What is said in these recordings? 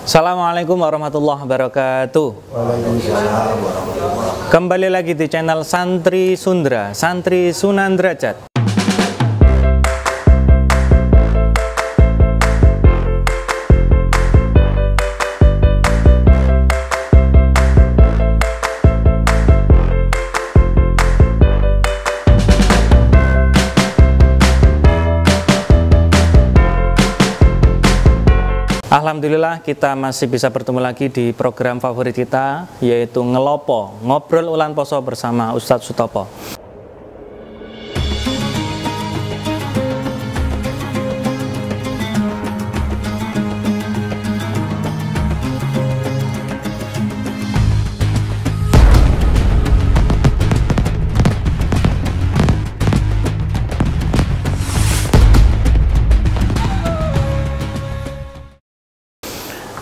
Assalamualaikum warahmatullahi wabarakatuh. Waalaikumsalam warahmatullahi wabarakatuh. Kembali lagi di channel Santri Sundra, Santri Sunan Derajat. Alhamdulillah kita masih bisa bertemu lagi di program favorit kita, yaitu Ngelopo, Ngobrol Ulan Poso bersama Ustadz Sutopo.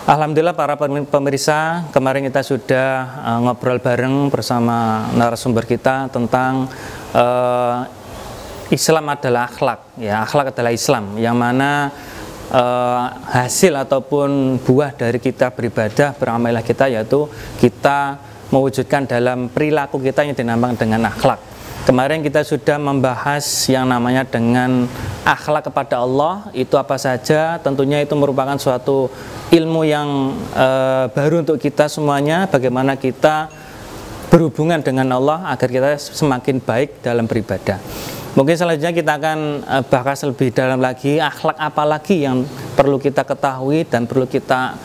Alhamdulillah para pemirsa, kemarin kita sudah ngobrol bareng bersama narasumber kita tentang Islam adalah akhlak, ya, akhlak adalah Islam, yang mana hasil ataupun buah dari kita beribadah, beramalah kita, yaitu kita mewujudkan dalam perilaku kita yang dinamakan dengan akhlak. Kemarin kita sudah membahas yang namanya dengan akhlak kepada Allah, itu apa saja. Tentunya itu merupakan suatu ilmu yang baru untuk kita semuanya, bagaimana kita berhubungan dengan Allah agar kita semakin baik dalam beribadah. Mungkin selanjutnya kita akan bahas lebih dalam lagi, akhlak apa lagi yang perlu kita ketahui dan perlu kita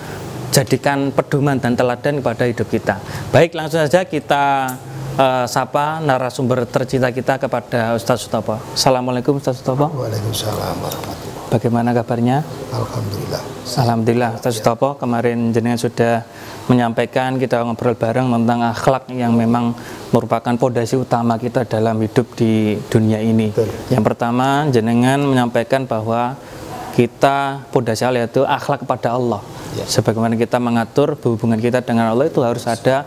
jadikan pedoman dan teladan kepada hidup kita. Baik, langsung saja kita sapa narasumber tercinta kita kepada Ustadz Sutopo. Assalamualaikum Ustadz Sutopo. Waalaikumsalam warahmatullahi. Bagaimana kabarnya? Alhamdulillah. Alhamdulillah Ustadz Sutopo. Kemarin jenengan sudah menyampaikan, kita ngobrol bareng tentang akhlak yang memang merupakan pondasi utama kita dalam hidup di dunia ini. Betul. Yang pertama, jenengan menyampaikan bahwa kita pondasi yaitu akhlak kepada Allah. Ya. Sebagaimana kita mengatur hubungan kita dengan Allah itu harus ada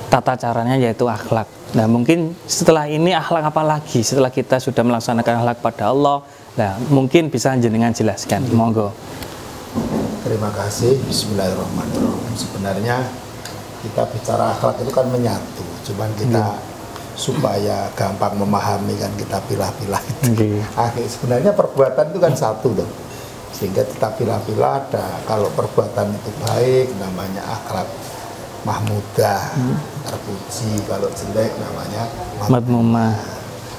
tata caranya, yaitu akhlak. Nah, mungkin setelah ini akhlak apa lagi setelah kita sudah melaksanakan akhlak pada Allah? Nah, mungkin bisa jenengan jelaskan. Monggo. Terima kasih. Bismillahirrahmanirrahim. Sebenarnya kita bicara akhlak itu kan menyatu. Cuman kita supaya gampang memahami kan kita pilah-pilah itu. Sebenarnya perbuatan itu kan satu loh. Sehingga kita pilah-pilah ada. Kalau perbuatan itu baik namanya akhlak mahmudah, terpuji. Kalau jelek namanya madmumah.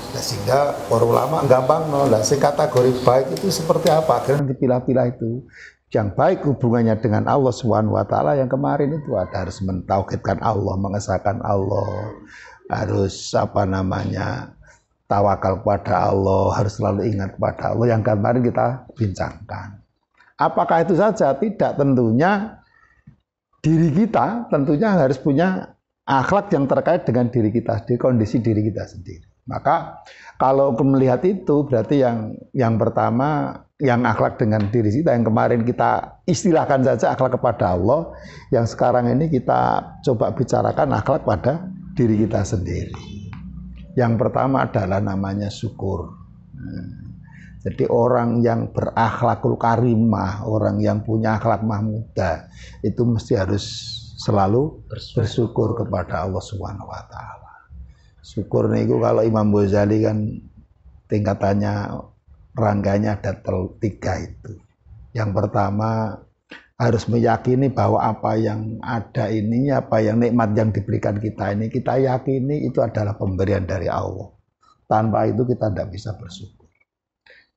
Nah, sehingga para ulama gampang lah, kategori baik itu seperti apa, akhirnya dipilah-pilah itu. Yang baik hubungannya dengan Allah Subhanahu wa taala, yang kemarin itu harus mentauhidkan Allah, mengesahkan Allah, harus tawakal kepada Allah, harus selalu ingat kepada Allah, yang kemarin kita bincangkan. Apakah itu saja? Tidak, tentunya diri kita tentunya harus punya akhlak yang terkait dengan diri kita, di kondisi diri kita sendiri. Maka kalau melihat itu berarti yang pertama yang akhlak dengan diri kita, yang kemarin kita istilahkan saja akhlak kepada Allah, yang sekarang ini kita coba bicarakan akhlak pada diri kita sendiri. Yang pertama adalah namanya syukur. Jadi orang yang berakhlakul karimah, orang yang punya akhlak mahmudah, itu mesti harus selalu bersyukur kepada Allah Subhanahu wa taala. Syukur niku kalau Imam Ghazali kan tingkatannya, rangganya ada tiga itu. Yang pertama harus meyakini bahwa apa yang ada ini, apa yang nikmat yang diberikan kita ini, kita yakini itu adalah pemberian dari Allah. Tanpa itu kita tidak bisa bersyukur.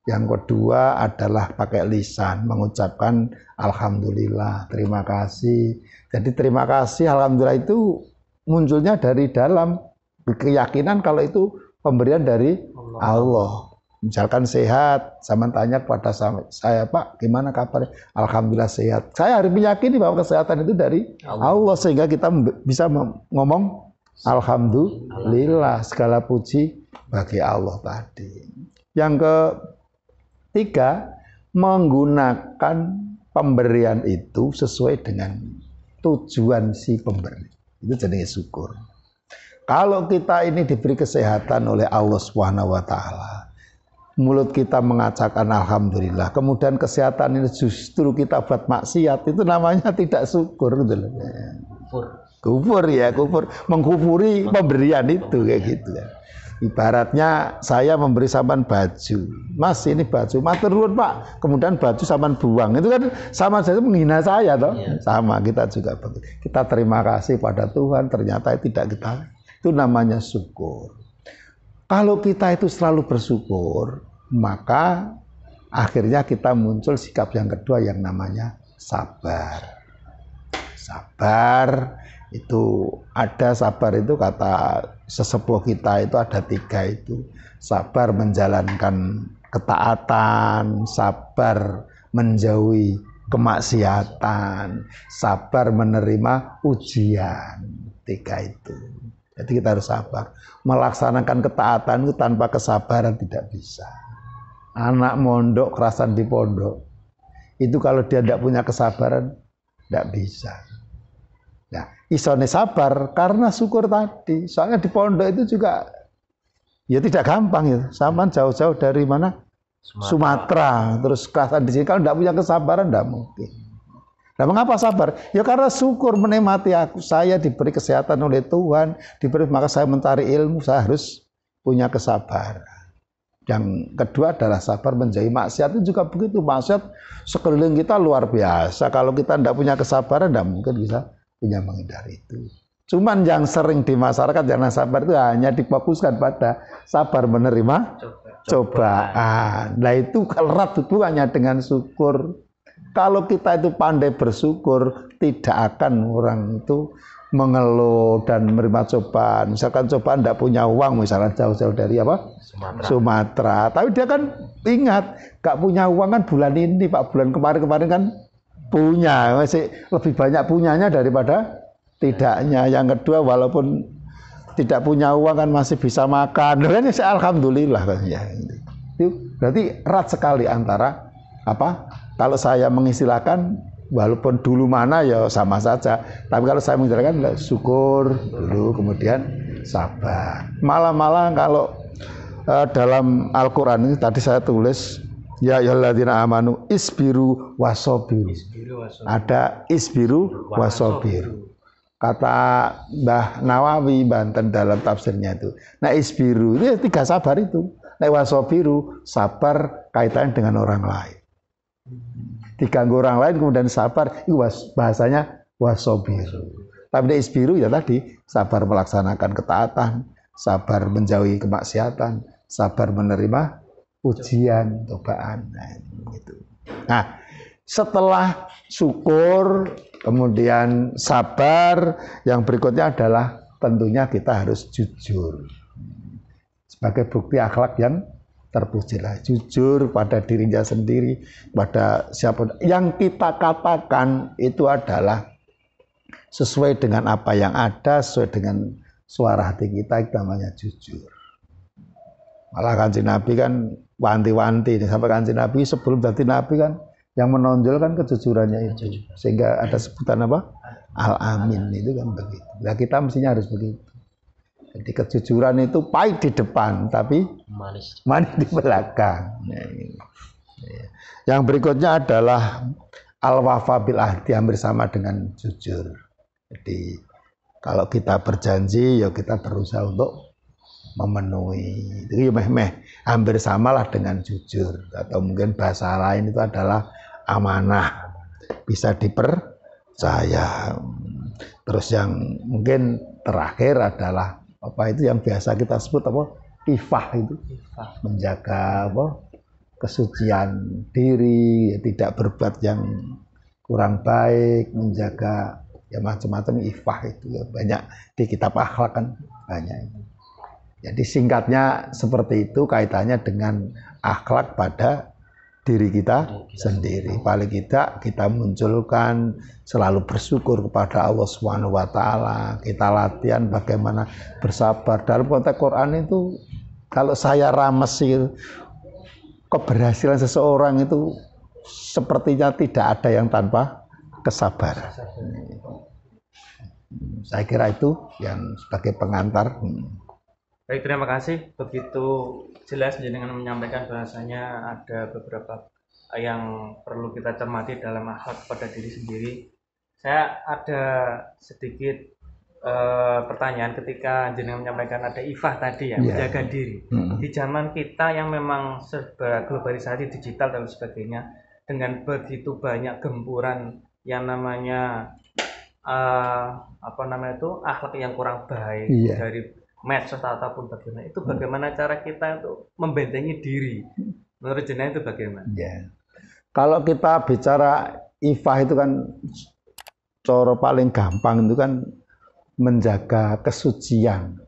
Yang kedua adalah pakai lisan, mengucapkan alhamdulillah, terima kasih. Jadi terima kasih, alhamdulillah itu munculnya dari dalam keyakinan kalau itu pemberian dari Allah. Misalkan sehat, sama tanya kepada saya, Pak, gimana kabarnya? Alhamdulillah sehat. Saya harus meyakini bahwa kesehatan itu dari Allah, sehingga kita bisa ngomong alhamdulillah, segala puji bagi Allah tadi. Yang ketiga, menggunakan pemberian itu sesuai dengan tujuan si pemberi. Itu jenis syukur. Kalau kita ini diberi kesehatan oleh Allah Subhanahu wa taala, mulut kita mengatakan alhamdulillah, kemudian kesehatan ini justru kita buat maksiat, itu namanya tidak syukur gitu loh. Kufur ya, kufur, mengkufuri pemberian itu kayak gitu ya. Ibaratnya saya memberi sampean baju, Mas ini baju, matur nuwun Pak, kemudian baju sampean buang, itu kan sama saja menghina saya toh. Sama kita juga begitu. Kita terima kasih pada Tuhan, ternyata tidak kita, itu namanya syukur. Kalau kita itu selalu bersyukur, maka akhirnya kita muncul sikap yang kedua yang namanya sabar. Sabar itu ada, sabar itu kata sesepuh kita itu ada 3 itu. Sabar menjalankan ketaatan, sabar menjauhi kemaksiatan, sabar menerima ujian. 3 itu. Jadi kita harus sabar. Melaksanakan ketaatan itu tanpa kesabaran tidak bisa. Anak mondok kerasan di pondok, itu kalau dia tidak punya kesabaran tidak bisa. Nah, isone sabar karena syukur tadi. Soalnya di pondok itu juga ya tidak gampang ya. Sama jauh-jauh dari mana? Sumatera. Terus kerasan di sini, kalau tidak punya kesabaran tidak mungkin. Nah, mengapa sabar? Ya karena syukur menikmati saya diberi kesehatan oleh Tuhan, maka saya mencari ilmu, saya harus punya kesabaran. Yang kedua adalah sabar menjauhi maksiat, itu juga begitu. Maksiat sekeliling kita luar biasa. Kalau kita tidak punya kesabaran, tidak mungkin bisa punya menghindari itu. Cuman yang sering di masyarakat jangan sabar itu hanya difokuskan pada sabar menerima cobaan. Nah itu erat hubungannya dengan syukur. Kalau kita itu pandai bersyukur, tidak akan orang itu mengeluh dan menerima cobaan. Misalkan cobaan tidak punya uang, misalnya jauh-jauh dari apa? Sumatera. Tapi dia kan ingat, gak punya uang kan bulan ini Pak, bulan kemarin kan punya, masih lebih banyak punyanya daripada tidaknya. Yang kedua, walaupun tidak punya uang kan masih bisa makan. Kan alhamdulillah kan ya. Itu berarti erat sekali antara apa? Kalau saya mengistilahkan, walaupun dulu mana ya sama saja. Tapi kalau saya mengistilahkan syukur dulu, kemudian sabar. Malah kalau dalam Al-Quran ini tadi saya tulis, ya ayyuhalladzina amanu isbiru wasobiru. Ada isbiru wasobiru. Kata Mbah Nawawi Banten dalam tafsirnya itu. Nah isbiru ini 3 sabar itu. Nah wasobiru, sabar kaitannya dengan orang lain. Diganggu orang lain kemudian sabar, itu bahasanya wasobiru. Tapi isbiru ya tadi, sabar melaksanakan ketaatan, sabar menjauhi kemaksiatan, sabar menerima ujian, cobaan. Nah, setelah syukur, kemudian sabar, yang berikutnya adalah tentunya kita harus jujur. Sebagai bukti akhlak yang terpujilah, jujur pada dirinya sendiri, pada siapa yang kita katakan itu adalah sesuai dengan apa yang ada, sesuai dengan suara hati kita, itu namanya jujur. Malah Kanjeng Nabi kan wanti-wanti, sampai Kanjeng Nabi sebelum jadi Nabi kan yang menonjol kan kejujurannya itu, sehingga ada sebutan apa? Al-Amin, itu kan begitu. Nah kita mestinya harus begitu. Jadi kejujuran itu pahit di depan, tapi manis di belakang. Yang berikutnya adalah al-wafa bil ahdi, hampir sama dengan jujur. Jadi kalau kita berjanji, ya kita berusaha untuk memenuhi. Jadi hampir samalah dengan jujur. Atau mungkin bahasa lain itu adalah amanah, bisa dipercaya. Terus yang mungkin terakhir adalah apa itu yang biasa kita sebut apa? Ifah itu. Menjaga apa? Kesucian diri, tidak berbuat yang kurang baik, menjaga ya macam-macam ifah itu ya banyak di kitab akhlak kan banyak itu. Jadi singkatnya seperti itu kaitannya dengan akhlak pada diri kita sendiri. Paling tidak kita munculkan selalu bersyukur kepada Allah Subhanahu wa taala. Kita latihan bagaimana bersabar. Dalam konteks Quran itu kalau saya ramesin keberhasilan seseorang itu sepertinya tidak ada yang tanpa kesabaran. Saya kira itu yang sebagai pengantar. Baik, terima kasih. Begitu jelas dengan menyampaikan bahasanya ada beberapa yang perlu kita cermati dalam akhlak pada diri sendiri. Saya ada sedikit pertanyaan ketika jenengan menyampaikan ada ifah tadi ya, menjaga diri. Di zaman kita yang memang serba globalisasi digital dan sebagainya, dengan begitu banyak gempuran yang namanya akhlak yang kurang baik dari medsos ataupun bagaimana, itu bagaimana cara kita untuk membentengi diri menurut jenengan itu bagaimana? Kalau kita bicara ifah itu kan cara paling gampang itu kan menjaga kesucian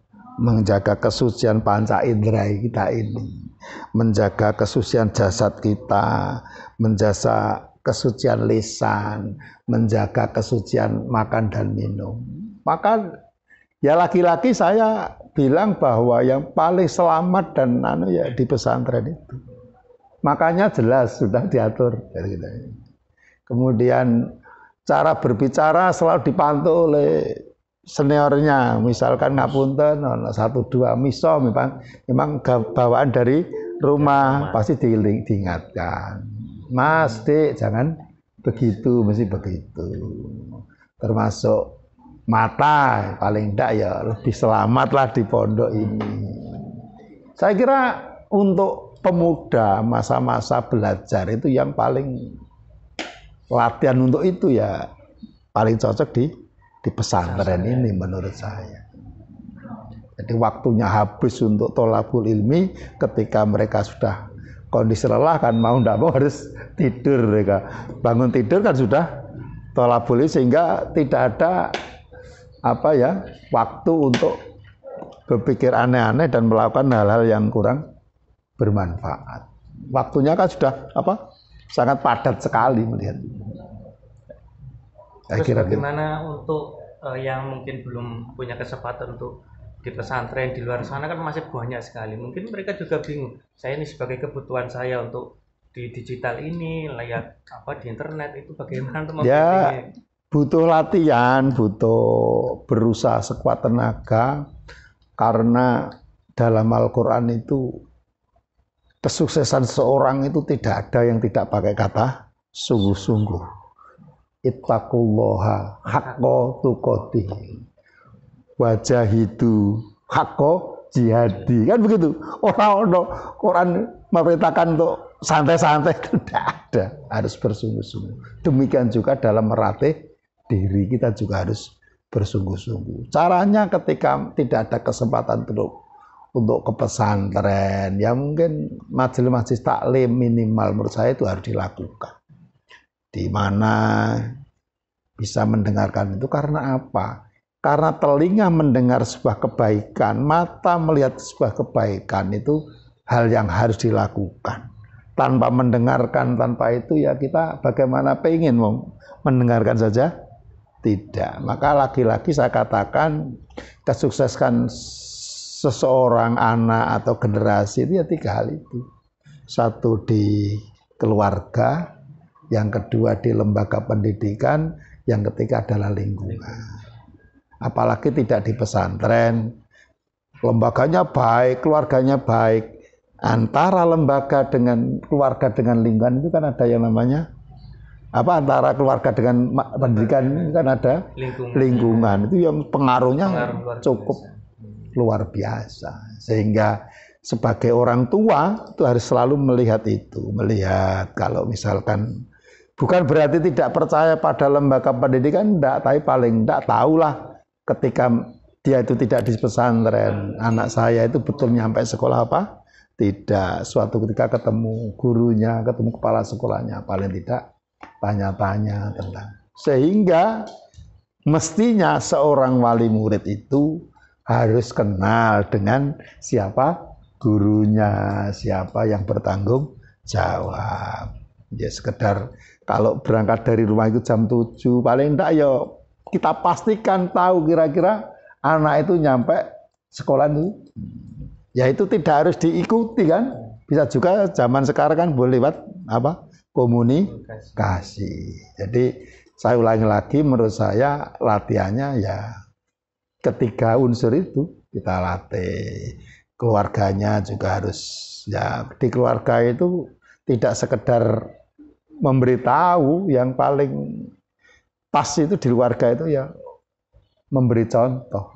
panca indera kita ini, menjaga kesucian jasad kita, menjaga kesucian lisan, menjaga kesucian makan dan minum. Maka ya laki-laki saya bilang bahwa yang paling selamat dan ya di pesantren itu. Makanya jelas sudah diatur. Kemudian cara berbicara selalu dipantau oleh seniornya, misalkan ngapunten, 1-2 miso, memang bawaan dari rumah pasti diingatkan. Mas, Dek, jangan begitu, mesti begitu. Termasuk mata, paling enggak ya lebih selamatlah di pondok ini. Saya kira untuk pemuda masa-masa belajar itu yang paling latihan untuk itu ya paling cocok di pesantren ini menurut saya. Jadi waktunya habis untuk tholabul ilmi ketika mereka sudah kondisi lelah kan mau tidak mau harus tidur mereka. Bangun tidur kan sudah tholabul ilmi sehingga tidak ada waktu untuk berpikir aneh-aneh dan melakukan hal-hal yang kurang bermanfaat. Waktunya kan sudah sangat padat sekali melihat. Terus bagaimana untuk yang mungkin belum punya kesempatan untuk di pesantren di luar sana kan masih banyak sekali. Mungkin mereka juga bingung. Saya ini sebagai kebutuhan saya untuk di digital ini, lihat di internet itu bagaimana untuk ya, butuh latihan, butuh berusaha sekuat tenaga karena dalam Al-Qur'an itu kesuksesan seorang itu tidak ada yang tidak pakai kata sungguh-sungguh. Ittaqullaha haqqa tuqatih wajahidu haqqa jihadi, kan begitu. Orang Quran memerintahkan untuk santai-santai, tidak ada, harus bersungguh-sungguh. Demikian juga dalam melatih diri kita juga harus bersungguh-sungguh. Caranya ketika tidak ada kesempatan untuk ke pesantren, ya mungkin majelis-majelis taklim minimal menurut saya itu harus dilakukan. Di mana bisa mendengarkan itu karena apa? Karena telinga mendengar sebuah kebaikan, mata melihat sebuah kebaikan itu hal yang harus dilakukan. Tanpa mendengarkan, tanpa itu ya kita bagaimana pengen mendengarkan saja? Tidak. Maka lagi-lagi saya katakan kesuksesan seseorang anak atau generasi itu ya 3 hal itu. 1 di keluarga, yang kedua di lembaga pendidikan, yang ketiga adalah lingkungan. Apalagi tidak di pesantren, lembaganya baik, keluarganya baik. Antara lembaga dengan keluarga dengan lingkungan itu kan ada yang namanya antara keluarga dengan pendidikan itu kan ada lingkungan. Itu yang pengaruhnya cukup luar biasa. Sehingga sebagai orang tua itu harus selalu melihat itu, melihat kalau misalkan bukan berarti tidak percaya pada lembaga pendidikan, enggak, tapi paling enggak tahulah ketika dia itu tidak di pesantren, anak saya itu betul nyampe sekolah apa? Tidak. Suatu ketika ketemu gurunya, ketemu kepala sekolahnya, paling tidak tanya-tanya tentang. Sehingga mestinya seorang wali murid itu harus kenal dengan siapa gurunya, siapa yang bertanggung jawab. Ya sekedar kalau berangkat dari rumah itu jam 7, paling enggak ya kita pastikan tahu kira-kira anak itu nyampe sekolah itu. Ya itu tidak harus diikuti kan. Bisa juga zaman sekarang kan boleh lewat komunikasi. Jadi saya ulangi lagi, menurut saya latihannya ya ketiga unsur itu, kita latih. Keluarganya juga harus, ya di keluarga itu tidak sekedar memberitahu, yang paling pas itu di keluarga itu ya memberi contoh.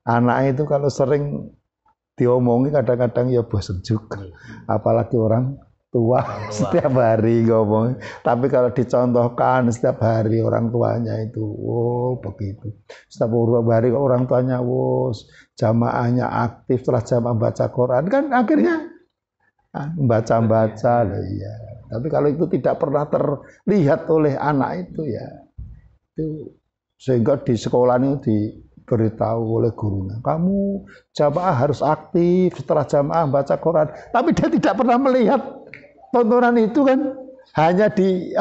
Anak itu kalau sering diomongi kadang-kadang ya bosan juga, apalagi orang tua setiap hari ngomong. Tapi kalau dicontohkan setiap hari orang tuanya itu, oh begitu. Setiap hari orang tuanya, jamaahnya aktif, setelah jamaah baca Quran kan akhirnya membaca-baca lah ya. Tapi kalau itu tidak pernah terlihat oleh anak itu ya, itu sehingga di sekolah itu diberitahu oleh gurunya, kamu jamaah harus aktif setelah jamaah baca Quran. Tapi dia tidak pernah melihat tontonan itu kan, hanya di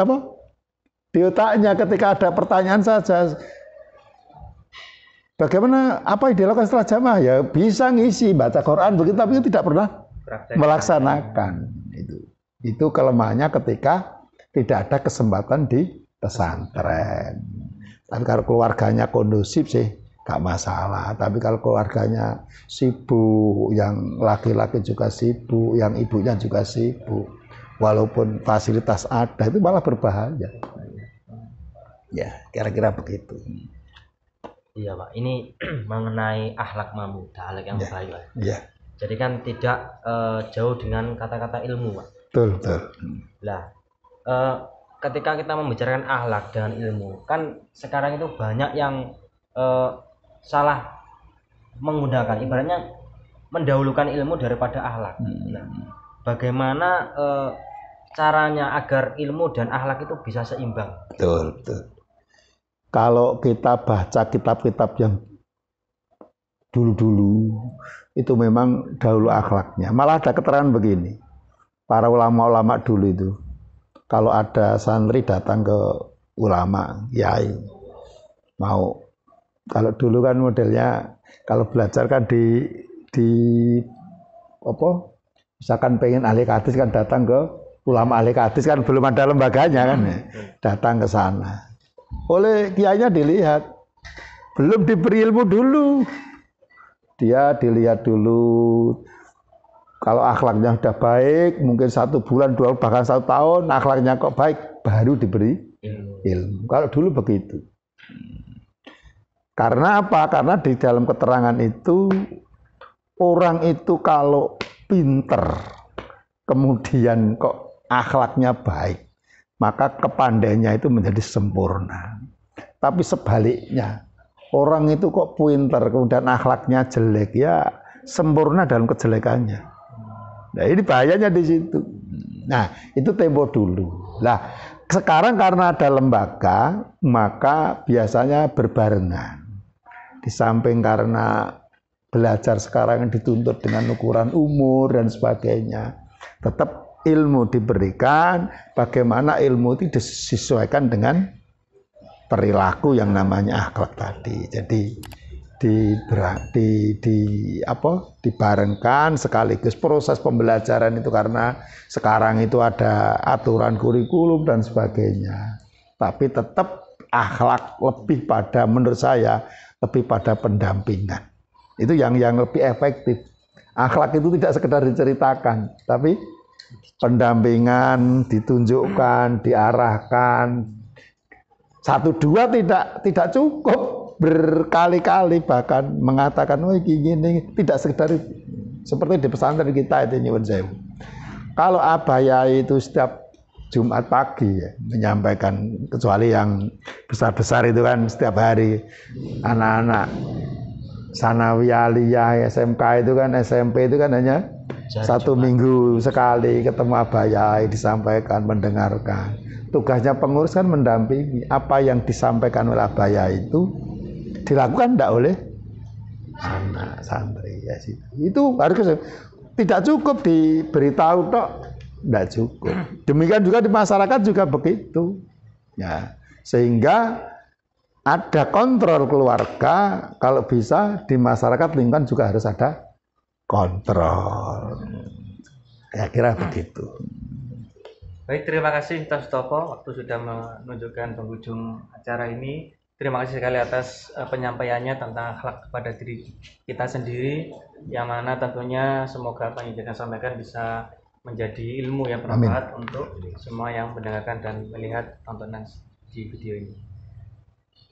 otaknya ketika ada pertanyaan saja. Bagaimana apa yang dilakukan setelah jamaah, ya bisa ngisi baca Quran begitu, tapi tidak pernah melaksanakan. Itu kelemahannya ketika tidak ada kesempatan di pesantren. Tapi kalau keluarganya kondusif sih gak masalah. Tapi kalau keluarganya sibuk, yang laki-laki juga sibuk, yang ibunya juga sibuk, walaupun fasilitas ada, itu malah berbahaya. Ya, kira-kira begitu. Iya Pak, ini mengenai akhlak mamuda, akhlak yang baik Pak. Iya. Jadi kan tidak jauh dengan kata-kata ilmu Pak. Betul. Lah, ketika kita membicarakan akhlak dengan ilmu, kan sekarang itu banyak yang salah menggunakan, ibaratnya mendahulukan ilmu daripada akhlak. Nah, bagaimana caranya agar ilmu dan akhlak itu bisa seimbang? Betul. Kalau kita baca kitab-kitab yang dulu-dulu, itu memang dahulu akhlaknya. Malah ada keterangan begini, para ulama-ulama dulu itu, kalau ada santri datang ke ulama, yai, mau, kalau dulu kan modelnya, kalau belajar kan misalkan pengen ahli hadis kan datang ke ulama ahli hadis, kan belum ada lembaganya kan, datang ke sana. Oleh kiainya dilihat, belum diberi ilmu dulu, dia dilihat dulu. Kalau akhlaknya sudah baik, mungkin 1 bulan, 2 bahkan 1 tahun, akhlaknya kok baik, baru diberi ilmu. Kalau dulu begitu. Karena apa? Karena di dalam keterangan itu, orang itu kalau pinter, kemudian kok akhlaknya baik, maka kepandainya itu menjadi sempurna. Tapi sebaliknya, orang itu kok pinter, kemudian akhlaknya jelek, ya sempurna dalam kejelekannya. Nah ini bahayanya di situ. Nah itu tempo dulu. Nah sekarang karena ada lembaga, maka biasanya berbarengan. Di samping karena belajar sekarang dituntut dengan ukuran umur dan sebagainya, tetap ilmu diberikan, bagaimana ilmu itu disesuaikan dengan perilaku yang namanya akhlak tadi. Jadi dibarengkan sekaligus proses pembelajaran itu, karena sekarang itu ada aturan kurikulum dan sebagainya. Tapi tetap akhlak lebih pada, menurut saya, lebih pada pendampingan. Itu yang lebih efektif. Akhlak itu tidak sekedar diceritakan, tapi pendampingan, ditunjukkan, diarahkan. 1-2 tidak cukup, berkali-kali bahkan mengatakan, oh gini, tidak sekedar itu. Seperti di pesantren kita itu nyuwun sewu. Kalau abaya itu setiap Jumat pagi ya, menyampaikan, kecuali yang besar-besar itu kan setiap hari. Anak-anak sanawiyah, aliyah, SMK itu kan, SMP itu kan hanya 1 minggu sekali ketemu abaya, disampaikan, mendengarkan. Tugasnya pengurus kan mendampingi. Apa yang disampaikan oleh abaya itu dilakukan tidak oleh anak santri ya sih. Itu harus, tidak cukup diberitahu tok, tidak cukup. Demikian juga di masyarakat juga begitu. Ya, sehingga ada kontrol keluarga, kalau bisa di masyarakat lingkungan juga harus ada kontrol. Ya kira begitu. Baik, terima kasih Ustaz Toko, waktu sudah menunjukkan penghujung acara ini. Terima kasih sekali atas penyampaiannya tentang akhlak kepada diri kita sendiri, yang mana tentunya semoga apa yang kita sampaikan bisa menjadi ilmu yang bermanfaat untuk semua yang mendengarkan dan melihat tontonan di video ini.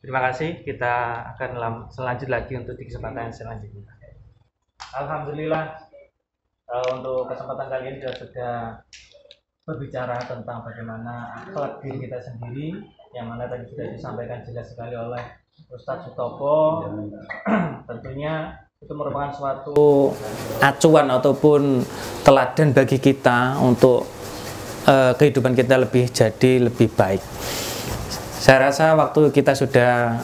Terima kasih, kita akan selanjut lagi untuk di kesempatan yang selanjutnya. Alhamdulillah, untuk kesempatan kali ini sudah berbicara tentang bagaimana akhlak diri kita sendiri, yang mana tadi sudah disampaikan jelas sekali oleh Ustadz Sutopo. Tentunya itu merupakan suatu acuan ataupun teladan bagi kita untuk kehidupan kita lebih baik. Saya rasa waktu kita sudah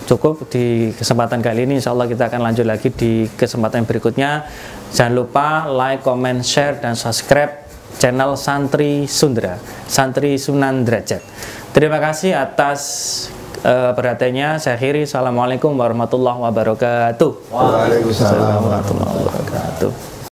cukup di kesempatan kali ini. Insya Allah kita akan lanjut lagi di kesempatan berikutnya. Jangan lupa like, comment, share, dan subscribe channel Santri Sundra, Santri Sunan Derajat. Terima kasih atas perhatiannya. Saya akhiri. Assalamualaikum warahmatullahi wabarakatuh. Waalaikumsalam warahmatullahi wabarakatuh.